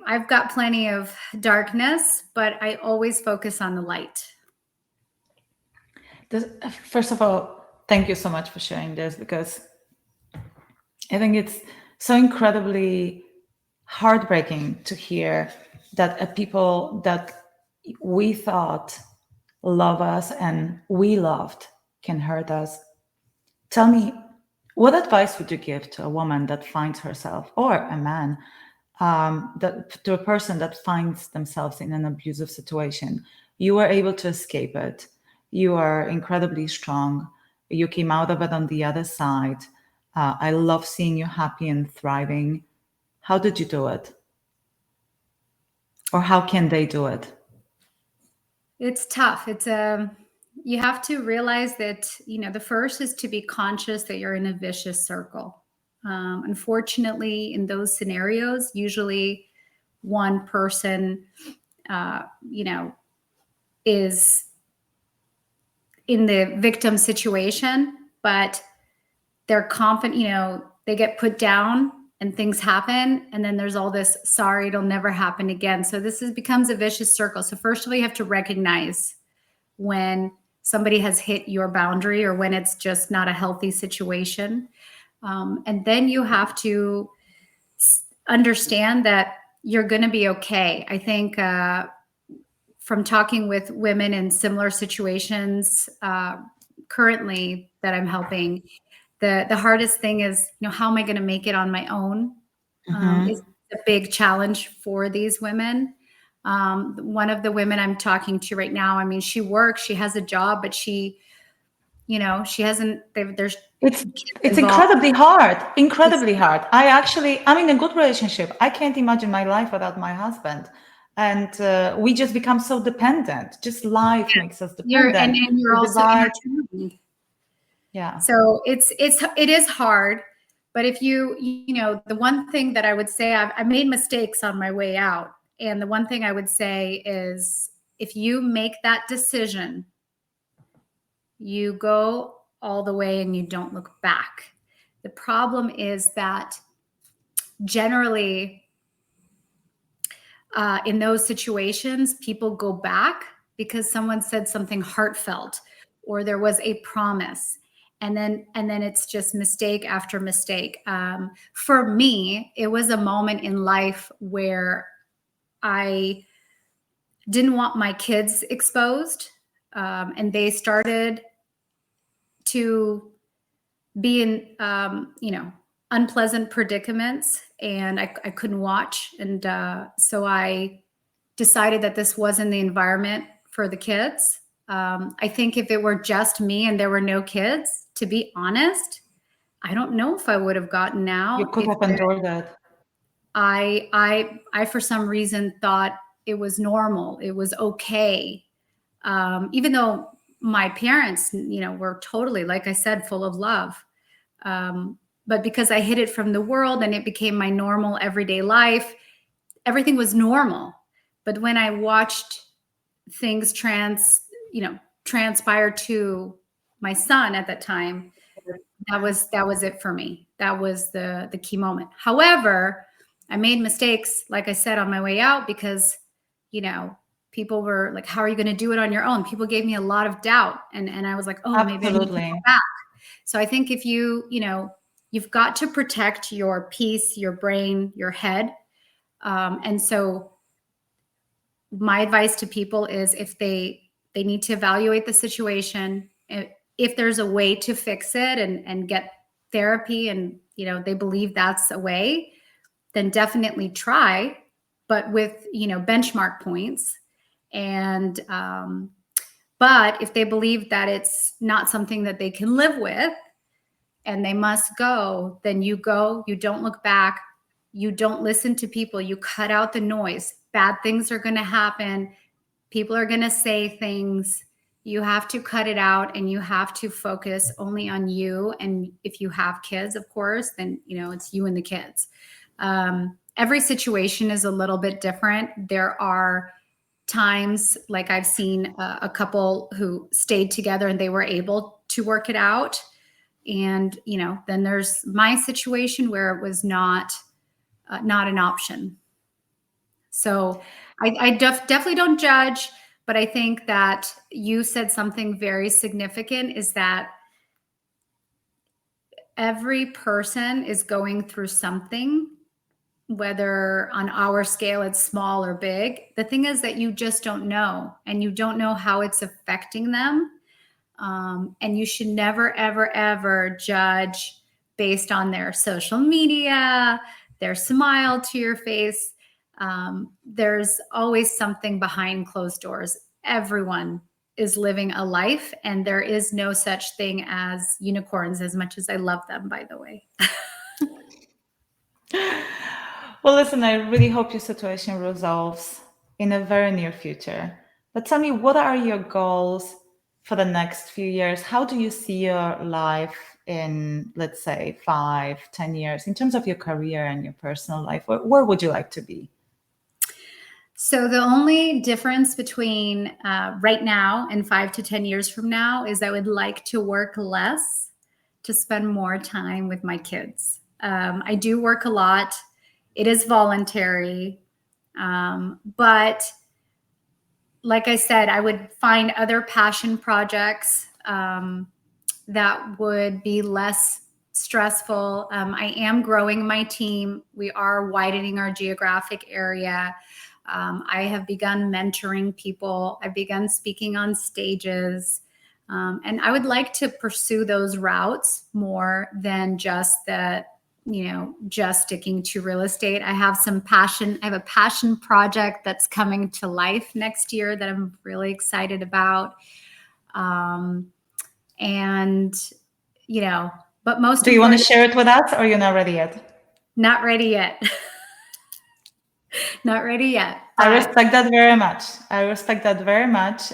I've got plenty of darkness, but I always focus on the light. First of all, thank you so much for sharing this, because I think it's so incredibly heartbreaking to hear that people that we thought love us and we loved can hurt us. Tell me, what advice would you give to a woman that finds herself, or a man, to a person that finds themselves in an abusive situation? You were able to escape it. You are incredibly strong. You came out of it on the other side. I love seeing you happy and thriving. How did you do it? Or how can they do it? It's tough. You have to realize that, the first is to be conscious that you're in a vicious circle. Unfortunately, in those scenarios, usually one person, is in the victim situation, but they're confident, they get put down and things happen. And then there's all this, sorry, it'll never happen again. So this becomes a vicious circle. So first of all, you have to recognize when somebody has hit your boundary or when it's just not a healthy situation. And then you have to understand that you're going to be okay. I think from talking with women in similar situations currently that I'm helping, the hardest thing is, how am I going to make it on my own? Is a big challenge for these women. One of the women I'm talking to right now, she works, she has a job, but she hasn't, it's incredibly hard. I'm in a good relationship. I can't imagine my life without my husband. And we just become so dependent. Just life makes us dependent. And you're also entertained. Yeah. So it is hard. But if the one thing that I would say, I made mistakes on my way out. And the one thing I would say is, if you make that decision, you go all the way and you don't look back. The problem is that generally in those situations, people go back because someone said something heartfelt or there was a promise. And then it's just mistake after mistake. For me, it was a moment in life where I didn't want my kids exposed, and they started to be in, unpleasant predicaments, and I couldn't watch. And so I decided that this wasn't the environment for the kids. I think if it were just me and there were no kids, to be honest, I don't know if I would have gotten out. You could have endured that. I for some reason thought it was normal. It was okay. Even though my parents, were totally, like I said, full of love. But because I hid it from the world and it became my normal everyday life, everything was normal. But when I watched things transpire to my son at that time, that was it for me. That was the key moment. However, I made mistakes, like I said, on my way out, because, people were like, how are you going to do it on your own? People gave me a lot of doubt. And I was like, oh, maybe I need to go back. So I think if you've got to protect your peace, your brain, your head. And so my advice to people is, if they need to evaluate the situation, if there's a way to fix it and get therapy, and, they believe that's a way, then definitely try, but with, benchmark points. And, but if they believe that it's not something that they can live with and they must go, then you go, you don't look back, you don't listen to people, you cut out the noise. Bad things are going to happen. People are going to say things. You have to cut it out, and you have to focus only on you. And if you have kids, of course, then, it's you and the kids. Every situation is a little bit different. There are times, like I've seen a couple who stayed together and they were able to work it out. And, then there's my situation where it was not an option. So I definitely don't judge, but I think that you said something very significant, is that every person is going through something, whether on our scale it's small or big. The thing is that you just don't know, and you don't know how it's affecting them. And you should never, ever, ever judge based on their social media, their smile to your face. There's always something behind closed doors. Everyone is living a life, and there is no such thing as unicorns, as much as I love them, by the way. Well, listen, I really hope your situation resolves in a very near future. But tell me, what are your goals for the next few years? How do you see your life in, let's say, 5-10 years, in terms of your career and your personal life? Where would you like to be? So the only difference between right now and 5 to 10 years from now is I would like to work less to spend more time with my kids. I do work a lot. It is voluntary. But like I said, I would find other passion projects that would be less stressful. I am growing my team. We are widening our geographic area. I have begun mentoring people. I've begun speaking on stages. And I would like to pursue those routes more than just just sticking to real estate. I have some passion. I have a passion project that's coming to life next year that I'm really excited about. But most. Do you want to share it with us, or you're not ready yet? Not ready yet. Not ready yet. I respect that very much.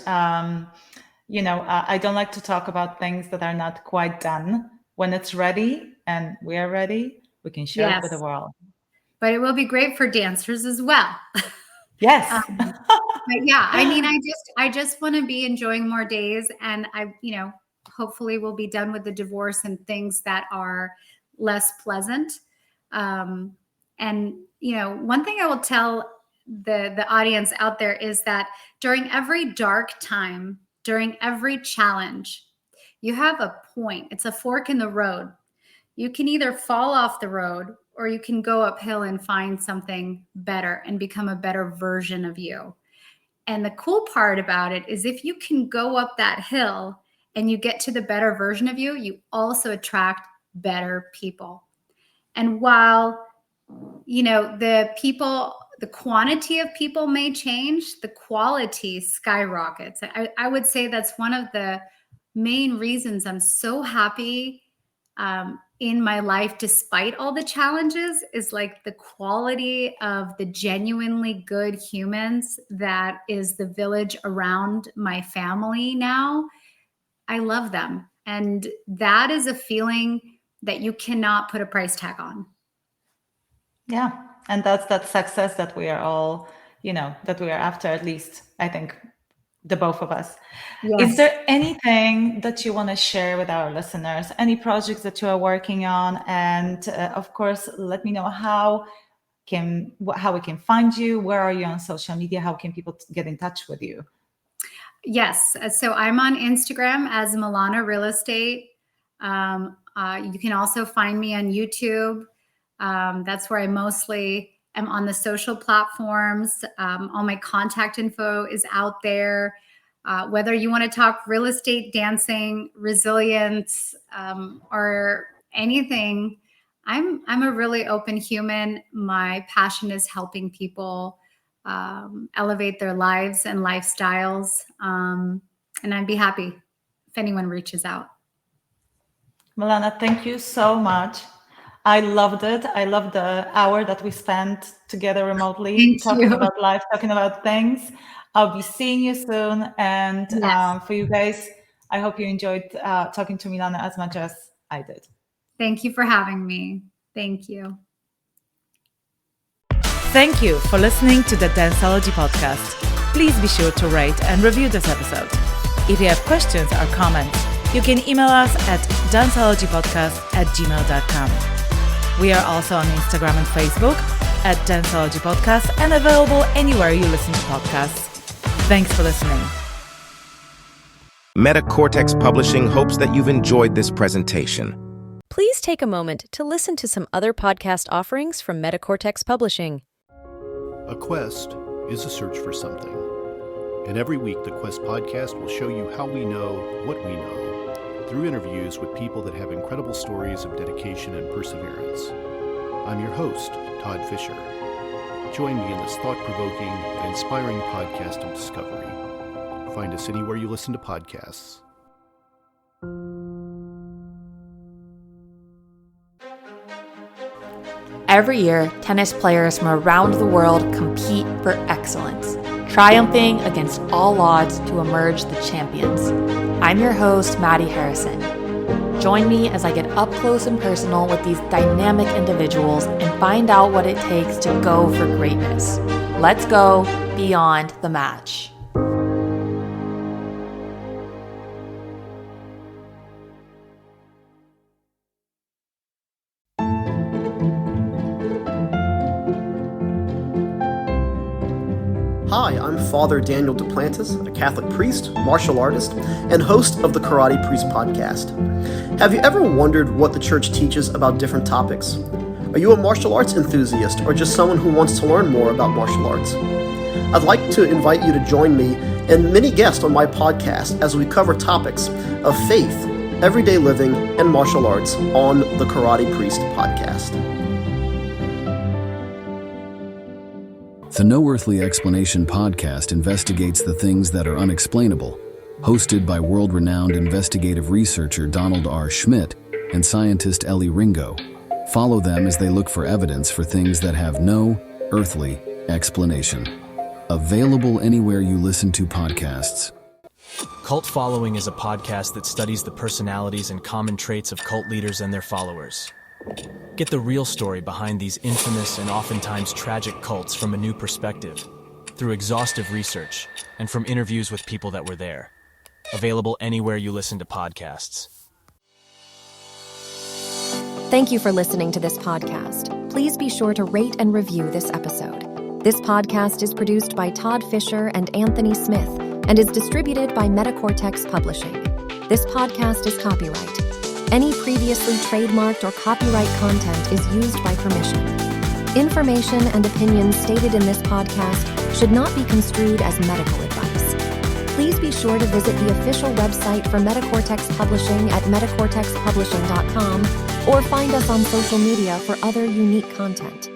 I don't like to talk about things that are not quite done. When it's ready and we are ready, we can share it with the world. But it will be great for dancers as well. Yes. But yeah, I mean, I just want to be enjoying more days, and hopefully we'll be done with the divorce and things that are less pleasant. And one thing I will tell the audience out there is that during every dark time, during every challenge, you have a point. It's a fork in the road. You can either fall off the road, or you can go uphill and find something better and become a better version of you. And the cool part about it is, if you can go up that hill and you get to the better version of you, you also attract better people. And while, the quantity of people may change, the quality skyrockets. I would say that's one of the main reasons I'm so happy in my life, despite all the challenges, is like the quality of the genuinely good humans that is the village around my family now. I love them. And that is a feeling that you cannot put a price tag on. Yeah. And that's that success that we are all, that we are after, at least, I think, the both of us. Yes. Is there anything that you want to share with our listeners? Any projects that you are working on? And of course, let me know how we can find you. Where are you on social media? How can people get in touch with you? Yes. So I'm on Instagram as Milana Real Estate. You can also find me on YouTube. That's where I mostly am on the social platforms. All my contact info is out there. Whether you want to talk real estate, dancing, resilience, or anything, I'm a really open human. My passion is helping people elevate their lives and lifestyles. And I'd be happy if anyone reaches out. Milana, thank you so much. I loved it. I loved the hour that we spent together remotely, talking about life, talking about things. I'll be seeing you soon. And Yes. For you guys, I hope you enjoyed talking to Milana as much as I did. Thank you for having me. Thank you. Thank you for listening to the Danceology Podcast. Please be sure to rate and review this episode. If you have questions or comments, you can email us at danceologypodcast@gmail.com. We are also on Instagram and Facebook at Danceology Podcast and available anywhere you listen to podcasts. Thanks for listening. Metacortex Publishing hopes that you've enjoyed this presentation. Please take a moment to listen to some other podcast offerings from Metacortex Publishing. A quest is a search for something. And every week, the Quest podcast will show you how we know what we know through interviews with people that have incredible stories of dedication and perseverance. I'm your host, Todd Fisher. Join me in this thought-provoking and inspiring podcast of discovery. Find us anywhere you listen to podcasts. Every year, tennis players from around the world compete for excellence, triumphing against all odds to emerge the champions. I'm your host, Maddie Harrison. Join me as I get up close and personal with these dynamic individuals and find out what it takes to go for greatness. Let's go beyond the match. Hi, I'm Father Daniel Duplantis, a Catholic priest, martial artist, and host of the Karate Priest Podcast. Have you ever wondered what the church teaches about different topics? Are you a martial arts enthusiast or just someone who wants to learn more about martial arts? I'd like to invite you to join me and many guests on my podcast as we cover topics of faith, everyday living, and martial arts on the Karate Priest Podcast. The No Earthly Explanation podcast investigates the things that are unexplainable, hosted by world-renowned investigative researcher Donald R. Schmidt and scientist Ellie Ringo. Follow them as they look for evidence for things that have no earthly explanation. Available anywhere you listen to podcasts. Cult Following is a podcast that studies the personalities and common traits of cult leaders and their followers. Get the real story behind these infamous and oftentimes tragic cults from a new perspective, through exhaustive research, and from interviews with people that were there. Available anywhere you listen to podcasts. Thank you for listening to this podcast. Please be sure to rate and review this episode. This podcast is produced by Todd Fisher and Anthony Smith and is distributed by Metacortex Publishing. This podcast is copyright. Any previously trademarked or copyright content is used by permission. Information and opinions stated in this podcast should not be construed as medical advice. Please be sure to visit the official website for Metacortex Publishing at metacortexpublishing.com or find us on social media for other unique content.